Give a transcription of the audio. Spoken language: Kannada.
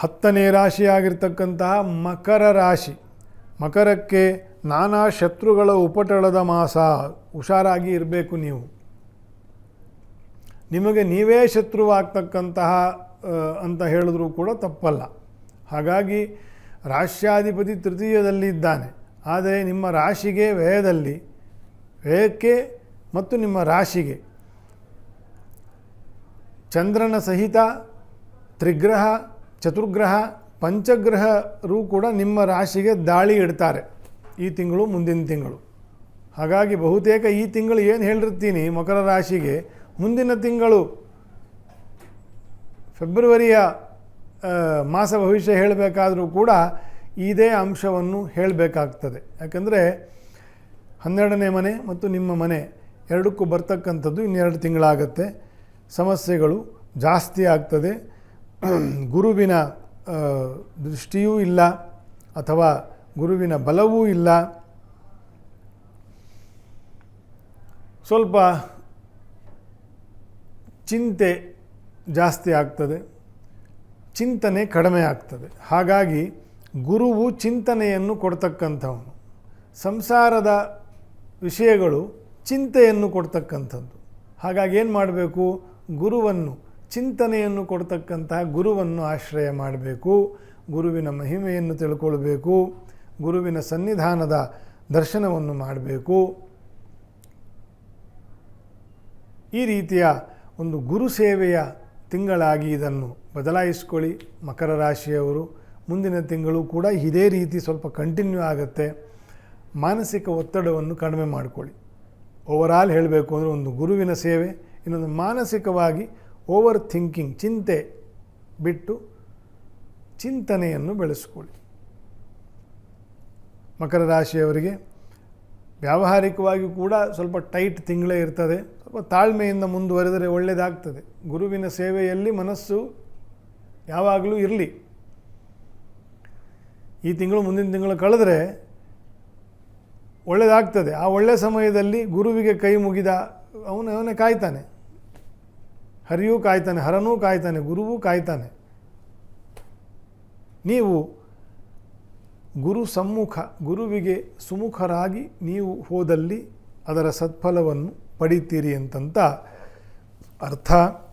10ನೇ ರಾಶಿಯಾಗಿರ್ತಕ್ಕಂತಹ ಮಕರ ರಾಶಿ. ಮಕರಕ್ಕೆ ನಾನಾ ಶತ್ರುಗಳ ಉಪಟಳದ ಮಾಸ. ಹುಷಾರಾಗಿ ಇರಬೇಕು ನೀವು. ನಿಮಗೆ ನೀವೇ ಶತ್ರುವಾಗ್ತಕ್ಕಂತಹ ಅಂತ ಹೇಳಿದ್ರೂ ಕೂಡ ತಪ್ಪಲ್ಲ. ಹಾಗಾಗಿ ರಾಶ್ಯಾಧಿಪತಿ ತೃತೀಯದಲ್ಲಿದ್ದಾನೆ. ಆದರೆ ನಿಮ್ಮ ರಾಶಿಗೆ ವ್ಯಯಕ್ಕೆ ಮತ್ತು ನಿಮ್ಮ ರಾಶಿಗೆ ಚಂದ್ರನ ಸಹಿತ ತ್ರಿಗ್ರಹ, ಚತುರ್ಗ್ರಹ, ಪಂಚಗ್ರಹರು ಕೂಡ ನಿಮ್ಮ ರಾಶಿಗೆ ದಾಳಿ ಇಡ್ತಾರೆ ಈ ತಿಂಗಳು, ಮುಂದಿನ ತಿಂಗಳು. ಹಾಗಾಗಿ ಬಹುತೇಕ ಈ ತಿಂಗಳು ಏನು ಹೇಳಿರ್ತೀನಿ ಮಕರ ರಾಶಿಗೆ, ಮುಂದಿನ ತಿಂಗಳು ಫೆಬ್ರವರಿಯ ಮಾಸ ಭವಿಷ್ಯ ಹೇಳಬೇಕಾದರೂ ಕೂಡ ಇದೇ ಅಂಶವನ್ನು ಹೇಳಬೇಕಾಗ್ತದೆ. ಯಾಕಂದರೆ 12ನೇ ಮನೆ ಮತ್ತು ನಿಮ್ಮ ಮನೆ ಎರಡಕ್ಕೂ ಬರ್ತಕ್ಕಂಥದ್ದು ಇನ್ನೆರಡು ತಿಂಗಳಾಗತ್ತೆ. ಸಮಸ್ಯೆಗಳು ಜಾಸ್ತಿ ಆಗ್ತದೆ. ಗುರುವಿನ ದೃಷ್ಟಿಯೂ ಇಲ್ಲ ಅಥವಾ ಗುರುವಿನ ಬಲವೂ ಇಲ್ಲ. ಸ್ವಲ್ಪ ಚಿಂತೆ ಜಾಸ್ತಿ ಆಗ್ತದೆ, ಚಿಂತನೆ ಕಡಿಮೆ ಆಗ್ತದೆ. ಹಾಗಾಗಿ ಗುರುವು ಚಿಂತನೆಯನ್ನು ಕೊಡ್ತಕ್ಕಂಥವನು. ಸಂಸಾರದ ವಿಷಯಗಳು ಚಿಂತೆಯನ್ನು ಕೊಡ್ತಕ್ಕಂಥದ್ದು. ಹಾಗಾಗಿ ಏನು ಮಾಡಬೇಕು? ಗುರುವನ್ನು, ಚಿಂತನೆಯನ್ನು ಕೊಡ್ತಕ್ಕಂತಹ ಗುರುವನ್ನು ಆಶ್ರಯ ಮಾಡಬೇಕು. ಗುರುವಿನ ಮಹಿಮೆಯನ್ನು ತಿಳ್ಕೊಳ್ಬೇಕು. ಗುರುವಿನ ಸನ್ನಿಧಾನದ ದರ್ಶನವನ್ನು ಮಾಡಬೇಕು. ಈ ರೀತಿಯ ಒಂದು ಗುರು ಸೇವೆಯ ತಿಂಗಳಾಗಿ ಇದನ್ನು ಬದಲಾಯಿಸ್ಕೊಳ್ಳಿ ಮಕರ ರಾಶಿಯವರು. ಮುಂದಿನ ತಿಂಗಳು ಕೂಡ ಇದೇ ರೀತಿ ಸ್ವಲ್ಪ ಕಂಟಿನ್ಯೂ ಆಗುತ್ತೆ. ಮಾನಸಿಕ ಒತ್ತಡವನ್ನು ಕಡಿಮೆ ಮಾಡಿಕೊಳ್ಳಿ. ಓವರಾಲ್ ಹೇಳಬೇಕು ಅಂದರೆ ಒಂದು ಗುರುವಿನ ಸೇವೆ, ಇನ್ನೊಂದು ಮಾನಸಿಕವಾಗಿ ಓವರ್ ಥಿಂಕಿಂಗ್, ಚಿಂತೆ ಬಿಟ್ಟು ಚಿಂತನೆಯನ್ನು ಬೆಳೆಸ್ಕೊಳ್ಳಿ. ಮಕರ ರಾಶಿಯವರಿಗೆ ವ್ಯಾವಹಾರಿಕವಾಗಿ ಕೂಡ ಸ್ವಲ್ಪ ಟೈಟ್ ತಿಂಗಳೇ ಇರ್ತದೆ. ಸ್ವಲ್ಪ ತಾಳ್ಮೆಯಿಂದ ಮುಂದುವರೆದರೆ ಒಳ್ಳೆಯದಾಗ್ತದೆ. ಗುರುವಿನ ಸೇವೆಯಲ್ಲಿ ಮನಸ್ಸು ಯಾವಾಗಲೂ ಇರಲಿ. ಈ ತಿಂಗಳು ಮುಂದಿನ ತಿಂಗಳು ಕಳೆದ್ರೆ ಒಳ್ಳೆಯದಾಗ್ತದೆ. ಆ ಒಳ್ಳೆಯ ಸಮಯದಲ್ಲಿ ಗುರುವಿಗೆ ಕೈ ಮುಗಿದ ಅವನೇ ಕಾಯ್ತಾನೆ. ಹರಿಯೂ ಕಾಯ್ತಾನೆ, ಹರನೂ ಕಾಯ್ತಾನೆ, ಗುರುವೂ ಕಾಯ್ತಾನೆ. ನೀವು ಗುರು ಸಮ್ಮುಖ, ಗುರುವಿಗೆ ಸುಮುಖರಾಗಿ ನೀವು ಹೋದಲ್ಲಿ ಅದರ ಸತ್ಫಲವನ್ನು ಪಡಿತೀರಿ ಅಂತಂತ ಅರ್ಥ.